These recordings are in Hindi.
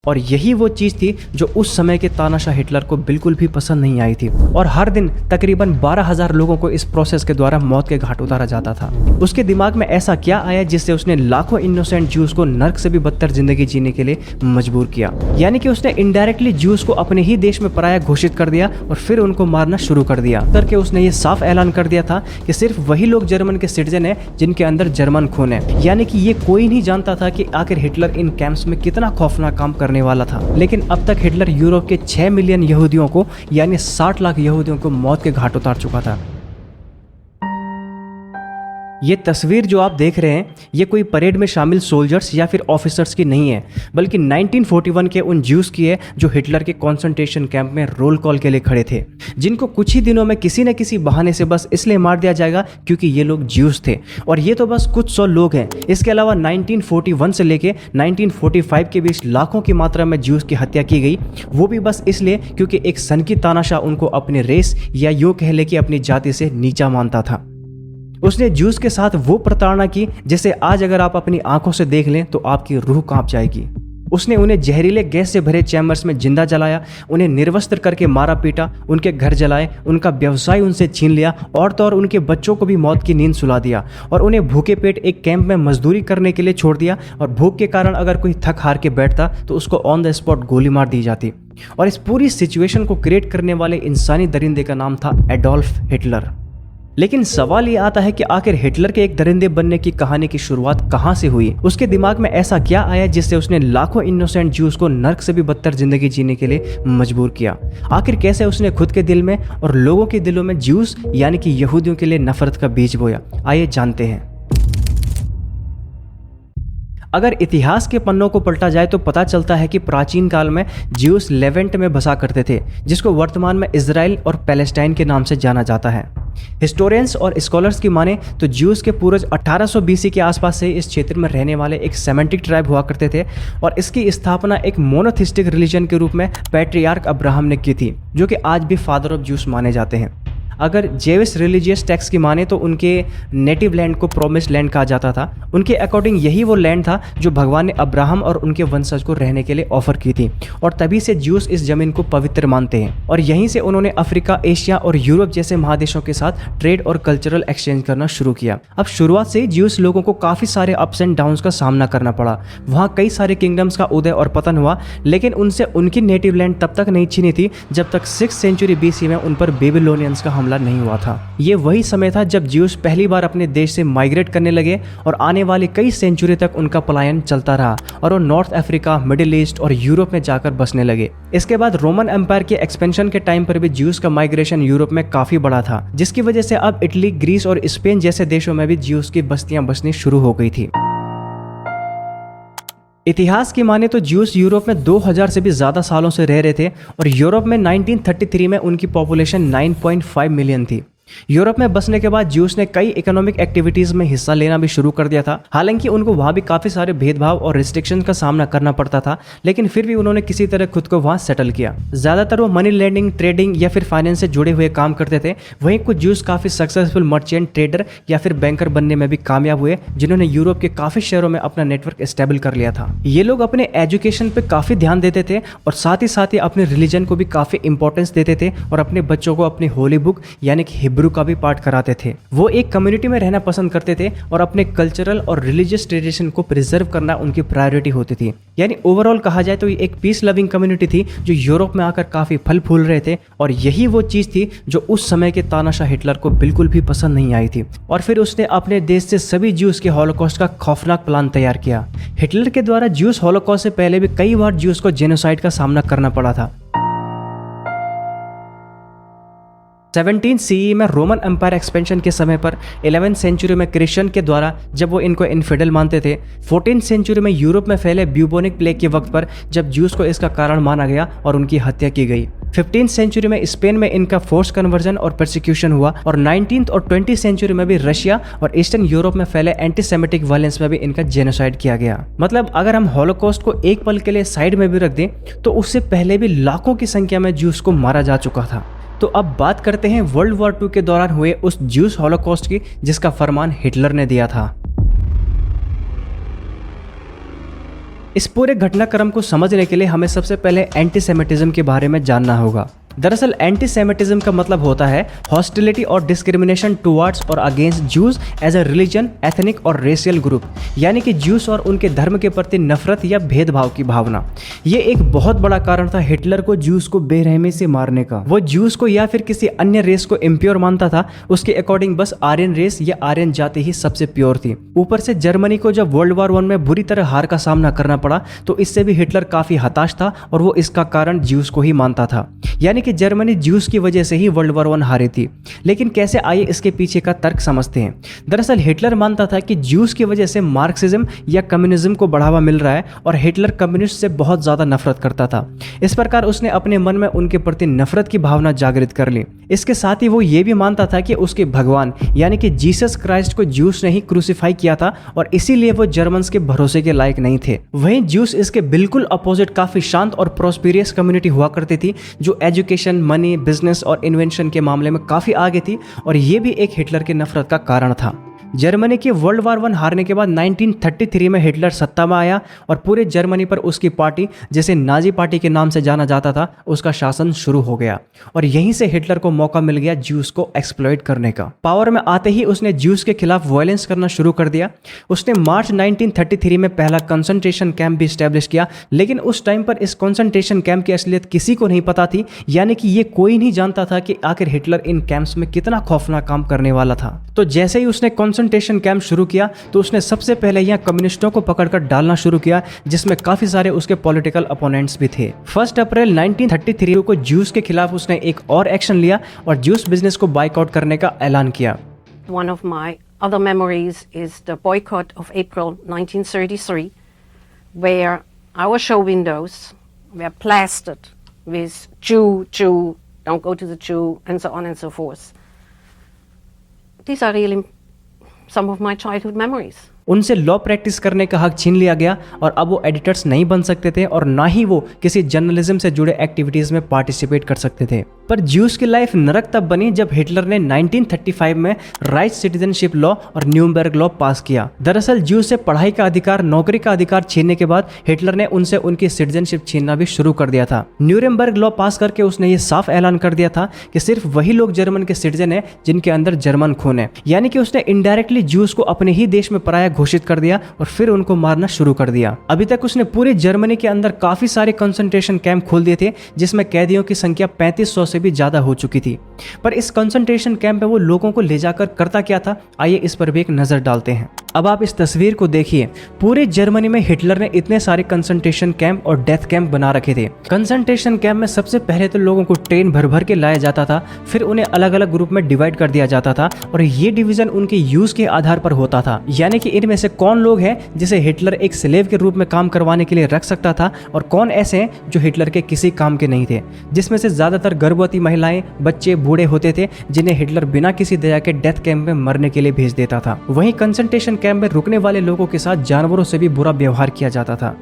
और यही वो चीज़ थी जो उस समय के तानाशाह हिटलर को बिल्कुल भी पसंद नहीं आई थी। और हर दिन तकरीबन 12,000 लोगों को इस प्रोसेस के द्वारा मौत के घाट उतारा जाता था। उसके दिमाग में ऐसा क्या आया जिससे उसने लाखों इनोसेंट ज्यूज को नर्क से भी बदतर जिंदगी जीने के लिए मजबूर किया। यानी कि उसने इनडायरेक्टली ज्यूज को अपने ही देश में पराया घोषित कर दिया और फिर उनको मारना शुरू कर दिया। करके उसने ये साफ ऐलान कर दिया था कि सिर्फ वही लोग जर्मन के सिटीजन है जिनके अंदर जर्मन खून है। यानी कि ये कोई नहीं जानता था कि आखिर हिटलर इन कैंप्स में कितना खौफनाक काम करने वाला था। लेकिन अब तक हिटलर यूरोप के 6 मिलियन यहूदियों को यानी 60 लाख यहूदियों को मौत के घाट उतार चुका था। ये तस्वीर जो आप देख रहे हैं ये कोई परेड में शामिल सोल्जर्स या फिर ऑफिसर्स की नहीं है, बल्कि 1941 के उन ज्यूज की है जो हिटलर के कंसंट्रेशन कैंप में रोल कॉल के लिए खड़े थे, जिनको कुछ ही दिनों में किसी न किसी बहाने से बस इसलिए मार दिया जाएगा क्योंकि ये लोग ज्यूज थे। और ये तो बस कुछ 100 लोग हैं। इसके अलावा 1941 से लेके 1945 के बीच लाखों की मात्रा में ज्यूज की हत्या की गई, वो भी बस इसलिए क्योंकि एक सनकी तानाशाह उनको अपने रेस या यूं कह ले कि अपनी जाति से नीचा मानता था। उसने ज्यूस के साथ वो प्रताड़ना की जिसे आज अगर आप अपनी आंखों से देख लें तो आपकी रूह कांप जाएगी। उसने उन्हें जहरीले गैस से भरे चैम्बर्स में जिंदा जलाया, उन्हें निर्वस्त्र करके मारा पीटा, उनके घर जलाए, उनका व्यवसाय उनसे छीन लिया और तो और उनके बच्चों को भी मौत की नींद सुला दिया और उन्हें भूखे पेट एक कैंप में मजदूरी करने के लिए छोड़ दिया। और भूख के कारण अगर कोई थक हार के बैठता तो उसको ऑन द स्पॉट गोली मार दी जाती। और इस पूरी सिचुएशन को क्रिएट करने वाले इंसानी दरिंदे का नाम था एडोल्फ हिटलर। लेकिन सवाल ये आता है कि आखिर हिटलर के एक दरिंदे बनने की कहानी की शुरुआत कहां से हुई? उसके दिमाग में ऐसा क्या आया जिससे उसने लाखों इनोसेंट ज्यूज को नर्क से भी बदतर जिंदगी जीने के लिए मजबूर किया? आखिर कैसे उसने खुद के दिल में और लोगों के दिलों में ज्यूज यानी कि यहूदियों के लिए नफरत का बीज बोया? आइए जानते हैं। अगर इतिहास के पन्नों को पलटा जाए तो पता चलता है कि प्राचीन काल में ज्यूस लेवेंट में बसा करते थे, जिसको वर्तमान में इजराइल और पैलेस्टाइन के नाम से जाना जाता है। हिस्टोरियंस और स्कॉलर्स की माने तो ज्यूस के पूर्वज 1800 बीसी के आसपास से इस क्षेत्र में रहने वाले एक सेमेटिक ट्राइब हुआ करते थे और इसकी स्थापना एक मोनोथिस्टिक रिलीजन के रूप में पैट्रियार्क अब्राहम ने की थी, जो कि आज भी फादर ऑफ ज्यूस माने जाते हैं। अगर जेविश रिलीजियस टेक्स्ट की माने तो उनके नेटिव लैंड को प्रोमिस्ड लैंड कहा जाता था। उनके अकॉर्डिंग यही वो लैंड था जो भगवान ने अब्राहम और उनके वंशज को रहने के लिए ऑफर की थी और तभी से ज्यूस इस जमीन को पवित्र मानते हैं। और यहीं से उन्होंने अफ्रीका, एशिया और यूरोप जैसे महादेशों के साथ ट्रेड और कल्चरल एक्सचेंज करना शुरू किया। अब शुरुआत से ही ज्यूस लोगों को काफ़ी सारे अप्स एंड डाउन्स का सामना करना पड़ा। वहाँ कई सारे किंगडम्स का उदय और पतन हुआ, लेकिन उनसे उनकी नेटिव लैंड तब तक नहीं छीनी थी जब तक 6th सेंचुरी बीसी में उन पर बेबीलोनियंस का हमला नहीं हुआ था। ये वही समय था जब ज्यूस पहली बार अपने देश से माइग्रेट करने लगे और आने वाली कई सेंचुरी तक उनका पलायन चलता रहा और वो नॉर्थ अफ्रीका, मिडिल ईस्ट और यूरोप में जाकर बसने लगे। इसके बाद रोमन एम्पायर के एक्सपेंशन के टाइम पर भी ज्यूस का माइग्रेशन यूरोप में काफी बड़ा था, जिसकी वजह से अब इटली, ग्रीस और स्पेन जैसे देशों में भी ज्यूस की बस्तियां बसनी शुरू हो गई थी। इतिहास की माने तो ज्यूस यूरोप में 2000 से भी ज़्यादा सालों से रह रहे थे और यूरोप में 1933 में उनकी पॉपुलेशन 9.5 मिलियन थी। यूरोप में बसने के बाद ज्यूस ने कई इकोनॉमिक एक्टिविटीज़ में हिस्सा लेना भी शुरू कर दिया था। हालांकि उनको वहाँ भी काफ़ी सारे भेदभाव और रिस्ट्रिक्शन का सामना करना पड़ता था, लेकिन फिर भी उन्होंने किसी तरह खुद को वहाँ सेटल किया। ज़्यादातर वो मनी लैंडिंग, ट्रेडिंग या फिर फाइनेंस से जुड़े हुए काम करते थे। वहीं कुछ ज्यूस काफ़ी सक्सेसफुल मर्चेंट, ट्रेडर या फिर बैंकर बनने में भी कामयाब हुए, जिन्होंने यूरोप के काफ़ी शहरों में अपना नेटवर्क स्टेबल कर लिया था। ये लोग अपने एजुकेशन पर काफ़ी ध्यान देते थे और साथ ही अपने रिलीजन को भी काफ़ी इंपॉर्टेंस देते थे और अपने बच्चों को अपनी होली बुक यानी कि हिब्रू का भी पाठ कराते थे। वो एक कम्युनिटी में रहना पसंद करते थे और अपने कल्चरल और रिलीजियस ट्रेडिशन को प्रिजर्व करना उनकी प्रायोरिटी होती थी। यानी ओवरऑल कहा जाए तो ये एक पीस लविंग कम्युनिटी थी जो यूरोप में आकर काफी फल फूल रहे थे। और यही वो चीज थी जो उस समय के तानाशाह हिटलर को बिल्कुल भी पसंद नहीं आई थी और फिर उसने अपने देश से सभी ज्यूस के हॉलोकॉस्ट का खौफनाक प्लान तैयार किया। हिटलर के द्वारा ज्यूस हॉलोकॉस्ट से पहले भी कई बार ज्यूस को जेनोसाइड का सामना करना पड़ा था। 17 सीई में रोमन एम्पायर एक्सपेंशन के समय पर 11th सेंचुरी में क्रिश्चियन के द्वारा जब वो इनको इनफिडल मानते थे। 14th सेंचुरी में यूरोप में फैले ब्यूबोनिक प्लेग के वक्त पर जब ज्यूस को इसका कारण माना गया और उनकी हत्या की गई। 15th सेंचुरी में स्पेन में इनका फोर्स कन्वर्जन और परसिक्यूशन हुआ और 19th और 20th सेंचुरी में भी रशिया और ईस्टर्न यूरोप में फैले एंटीसेमेटिक वायलेंस में भी इनका जेनोसाइड किया गया। मतलब अगर हम हॉलोकॉस्ट को एक पल के लिए साइड में भी रख दें तो उससे पहले भी लाखों की संख्या में ज्यूस को मारा जा चुका था। तो अब बात करते हैं वर्ल्ड वॉर 2 के दौरान हुए उस ज्यूस हॉलोकॉस्ट की जिसका फरमान हिटलर ने दिया था। इस पूरे घटनाक्रम को समझने के लिए हमें सबसे पहले एंटीसेमिटिज्म के बारे में जानना होगा। दरअसल एंटीसेमिटिज्म का मतलब होता है हॉस्टिलिटी और डिस्क्रिमिनेशन टुवर्ड्स और against Jews as a religion, ethnic और रेशियल ग्रुप, यानी कि ज्यूस और उनके धर्म के प्रति नफरत या भेदभाव की भावना। ये एक बहुत बड़ा कारण था हिटलर को ज्यूस को बेरहमी से मारने का। वो ज्यूस को या फिर किसी अन्य रेस को इम्प्योर मानता था। उसके अकॉर्डिंग बस आर्यन रेस या आर्यन जाति ही सबसे प्योर थी। ऊपर से जर्मनी को जब वर्ल्ड वॉर 1 में बुरी तरह हार का सामना करना पड़ा तो इससे भी हिटलर काफी हताश था और वो इसका कारण ज्यूस को ही मानता था, यानी कि जर्मनी ज्यूस की वजह से ही वर्ल्ड वॉर 1 हारी थी। लेकिन कैसे, आइए इसके पीछे का तर्क समझते हैं। दरअसल हिटलर मानता था कि ज्यूस की वजह से मार्क्सिज्म या कम्युनिज्म को बढ़ावा मिल रहा है और हिटलर कम्युनिस्ट से बहुत ज्यादा नफरत करता था। इस प्रकार उसने अपने मन में उनके प्रति नफरत की भावना जागृत कर ली। इसके साथ ही वो ये भी मानता था कि उसके भगवान यानी कि जीसस क्राइस्ट को ज्यूस ने ही क्रूसीफाई किया था और इसीलिए वो जर्मन्स के भरोसे के लायक नहीं थे। वहीं ज्यूस इसके बिल्कुल अपोजिट काफी शांत और प्रोस्पेरियस कम्युनिटी हुआ करती थी जो एजुकेशन, मनी, बिजनेस और इन्वेंशन के मामले में काफी आगे थी और ये भी एक हिटलर की नफरत का कारण था। जर्मनी के वर्ल्ड वॉर 1 हारने के बाद 1933 में हिटलर सत्ता में आया और पूरे जर्मनी पर उसकी पार्टी, जिसे नाजी पार्टी के नाम से जाना जाता था, उसका शासन शुरू हो गया और यहीं से हिटलर को मौका मिल गया ज्यूस को एक्सप्लॉइट करने का। पावर में आते ही उसने ज्यूस के खिलाफ वायलेंस करना शुरू कर दिया। उसने मार्च 1933 में पहला कंसंट्रेशन कैंप भी स्टैब्लिश किया, लेकिन उस टाइम पर इस कंसंट्रेशन कैंप की असलियत किसी को नहीं पता थी, यानी कि ये कोई नहीं जानता था कि आखिर हिटलर इन कैंप्स में कितना खौफनाक काम करने वाला था। तो जैसे ही उसने कंसंट्रेशन कैंप शुरू किया तो उसने सबसे पहले यहाँ कम्युनिस्टों को पकड़कर डालना शुरू किया, जिसमें काफी सारे उसके पॉलिटिकल अपोनेंट्स भी थे। 1 अप्रैल 1933 को ज्यूस के खिलाफ उसने एक और एक्शन लिया और ज्यूस बिजनेस को बाइकआउट करने का ऐलान किया। One of my other memories is the boycott of April 1933, where our show windows were plastered with Jew, don't go to the Jew, and so on and so forth. These are really some of my childhood memories. उनसे लॉ प्रैक्टिस करने का हक छीन लिया गया और अब वो एडिटर्स नहीं बन सकते थे और ना ही वो किसी जर्नलिज्म से जुड़े एक्टिविटीज में पार्टिसिपेट कर सकते थे। पर ज्यूस की लाइफ नरक तब बनी जब हिटलर ने 1935 में राइट सिटीजनशिप लॉ और न्यूरम्बर्ग लॉ पास किया। दरअसल ज्यूस से पढ़ाई का अधिकार, नौकरी का अधिकार छीनने के बाद हिटलर ने उनसे उनकी सिटीजनशिप छीनना भी शुरू कर दिया था। न्यूरम्बर्ग लॉ पास करके उसने ये साफ ऐलान कर दिया था कि सिर्फ वही लोग जर्मन के सिटीजन है जिनके अंदर जर्मन खून है, यानी कि उसने इनडायरेक्टली ज्यूस को अपने ही देश में पराया घोषित कर दिया और फिर उनको मारना शुरू कर दिया। अभी तक उसने पूरे जर्मनी के अंदर काफी सारे कंसंट्रेशन कैंप खोल दिए थे जिसमें कैदियों की संख्या 3500 से भी ज्यादा हो चुकी थी। पर इस कंसंट्रेशन कैंप में वो लोगों को ले जाकर करता क्या था, आइए इस पर भी एक नजर डालते हैं। अब आप इस तस्वीर को देखिए। पूरे जर्मनी में हिटलर ने इतने सारे कंसंट्रेशन कैंप और डेथ कैंप बना रखे थे। कंसंट्रेशन कैंप में सबसे पहले तो लोगों को ट्रेन भर भर के लाया जाता था, फिर उन्हें अलग अलग ग्रुप में डिवाइड कर दिया जाता था और ये डिवीजन उनके यूज के आधार पर होता था, यानी कि इनमें से कौन लोग हैं जिसे हिटलर एक स्लेव के रूप में काम करवाने के लिए रख सकता था और कौन ऐसे हैं जो हिटलर के किसी काम के नहीं थे, जिसमें से ज्यादातर गर्भवती महिलाएं, बच्चे, बूढ़े होते थे जिन्हें हिटलर बिना किसी दया के डेथ कैंप में मरने के लिए भेज देता था। वहीं कंसंट्रेशन कैंप में रुकने वाले लोगों के साथ जानवरों से भी बुरा व्यवहार किया जाता था।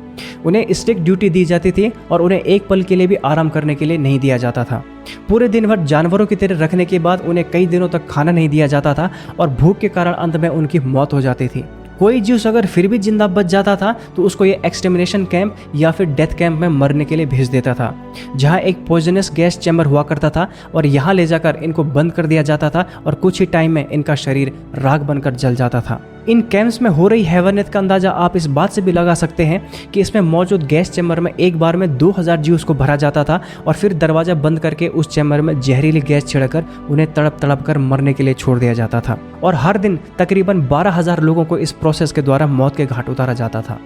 उन्हें स्ट्रिक्ट ड्यूटी दी जाती थी और उन्हें एक पल के लिए भी आराम करने के लिए नहीं दिया जाता था। पूरे दिन भर जानवरों की तरह रखने के बाद उन्हें कई दिनों तक खाना नहीं दिया जाता था और भूख के कारण अंत में उनकी मौत हो जाती थी। कोई ज्यूस अगर फिर भी जिंदा बच जाता था तो उसको ये एक्सटर्मिनेशन कैंप या फिर डेथ कैंप में मरने के लिए भेज देता था, जहां एक पॉइजनस गैस चैम्बर हुआ करता था और यहाँ ले जाकर इनको बंद कर दिया जाता था और कुछ ही टाइम में इनका शरीर राख बनकर जल जाता था। इन कैंप्स में हो रही हैवानियत का अंदाजा आप इस बात से भी लगा सकते हैं कि इसमें मौजूद गैस चैम्बर में एक बार में 2000 ज्यूस को भरा जाता था और फिर दरवाजा बंद करके उस चैम्बर में जहरीली गैस छिड़कर उन्हें तड़प तड़प कर मरने के लिए छोड़ दिया जाता था और हर दिन तकरीबन 12,000 लोगों को इस प्रोसेस के द्वारा मौत के घाट उतारा जाता था।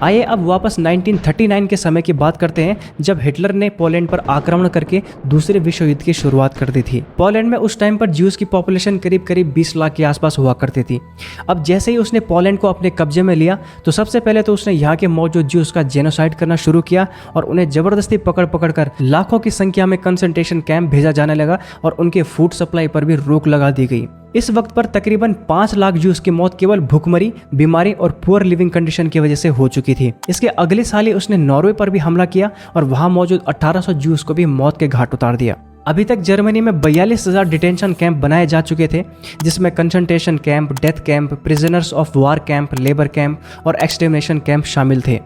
आइए अब वापस 1939 के समय की बात करते हैं जब हिटलर ने पोलैंड पर आक्रमण करके दूसरे विश्व युद्ध की शुरुआत कर दी थी। पोलैंड में उस टाइम पर ज्यूस की पॉपुलेशन करीब 20 लाख के आसपास हुआ करती थी। अब जैसे ही उसने पोलैंड को अपने कब्जे में लिया तो सबसे पहले तो उसने यहाँ के मौजूद ज्यूस का जेनोसाइड करना शुरू किया और उन्हें जबरदस्ती पकड़ कर लाखों की संख्या में कंसंट्रेशन कैंप भेजा जाने लगा और उनके फूड सप्लाई पर भी रोक लगा दी गई। इस वक्त पर तकरीबन 5 लाख ज्यूस की मौत केवल भूखमरी, बीमारी और पुअर लिविंग कंडीशन की वजह से हो चुकी थी। इसके अगले साल ही उसने नॉर्वे पर भी हमला किया और वहां मौजूद 1800 ज्यूस को भी मौत के घाट उतार दिया। अभी तक जर्मनी में 42,000 डिटेंशन कैंप बनाए जा चुके थे, जिसमें concentration camp, death camp, prisoners of war camp, labour camp और एक्सटर्मिनेशन कैंप शामिल थे।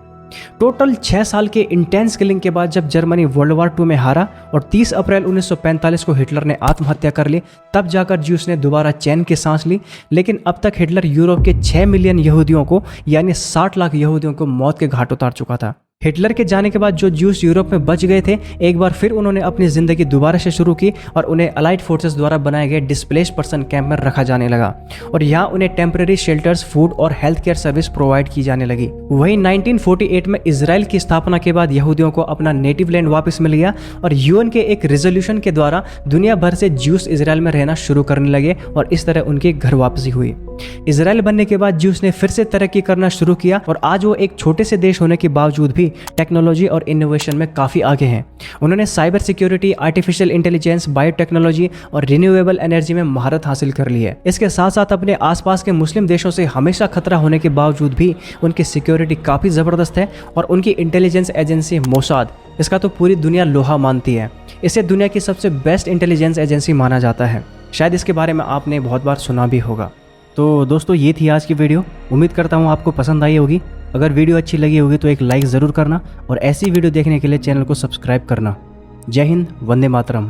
टोटल 6 साल के इंटेंस किलिंग के बाद जब जर्मनी वर्ल्ड वॉर 2 में हारा और 30 अप्रैल 1945 को हिटलर ने आत्महत्या कर ली, तब जाकर ज्यूस ने दोबारा चैन की सांस ली। लेकिन अब तक हिटलर यूरोप के 6 मिलियन यहूदियों को यानी 60 लाख यहूदियों को मौत के घाट उतार चुका था। हिटलर के जाने के बाद जो ज्यूस यूरोप में बच गए थे, एक बार फिर उन्होंने अपनी ज़िंदगी दोबारा से शुरू की और उन्हें अलाइड फोर्सेस द्वारा बनाए गए डिस्प्लेस्ड पर्सन कैंप में रखा जाने लगा और यहाँ उन्हें टेम्परेरी शेल्टर्स, फूड और हेल्थ केयर सर्विस प्रोवाइड की जाने लगी। वहीं 1948 में इसराइल की स्थापना के बाद यहूदियों को अपना नेटिव लैंड वापस मिल गया और यूएन के एक रेजोल्यूशन के द्वारा दुनिया भर से ज्यूस इसराइल में रहना शुरू करने लगे और इस तरह उनकी घर वापसी हुई। इसराइल बनने के बाद ज्यूस ने फिर से तरक्की करना शुरू किया और आज वो एक छोटे से देश होने के बावजूद भी टेक्नोलॉजी और इनोवेशन में काफ़ी आगे हैं। उन्होंने cyber security, artificial intelligence, biotechnology और रिन्यूएबल एनर्जी में महारत हासिल कर ली है। इसके साथ साथ अपने आसपास के मुस्लिम देशों से हमेशा खतरा होने के बावजूद भी उनकी सिक्योरिटी काफ़ी ज़बरदस्त है और उनकी इंटेलिजेंस एजेंसी मोसाद, इसका तो पूरी दुनिया लोहा मानती है। इसे दुनिया की सबसे बेस्ट इंटेलिजेंस एजेंसी माना जाता है। शायद इसके बारे में आपने बहुत बार सुना भी होगा। तो दोस्तों, ये थी आज की वीडियो। उम्मीद करता हूँ आपको पसंद आई होगी। अगर वीडियो अच्छी लगी होगी तो एक लाइक ज़रूर करना और ऐसी वीडियो देखने के लिए चैनल को सब्सक्राइब करना। जय हिंद, वंदे मातरम।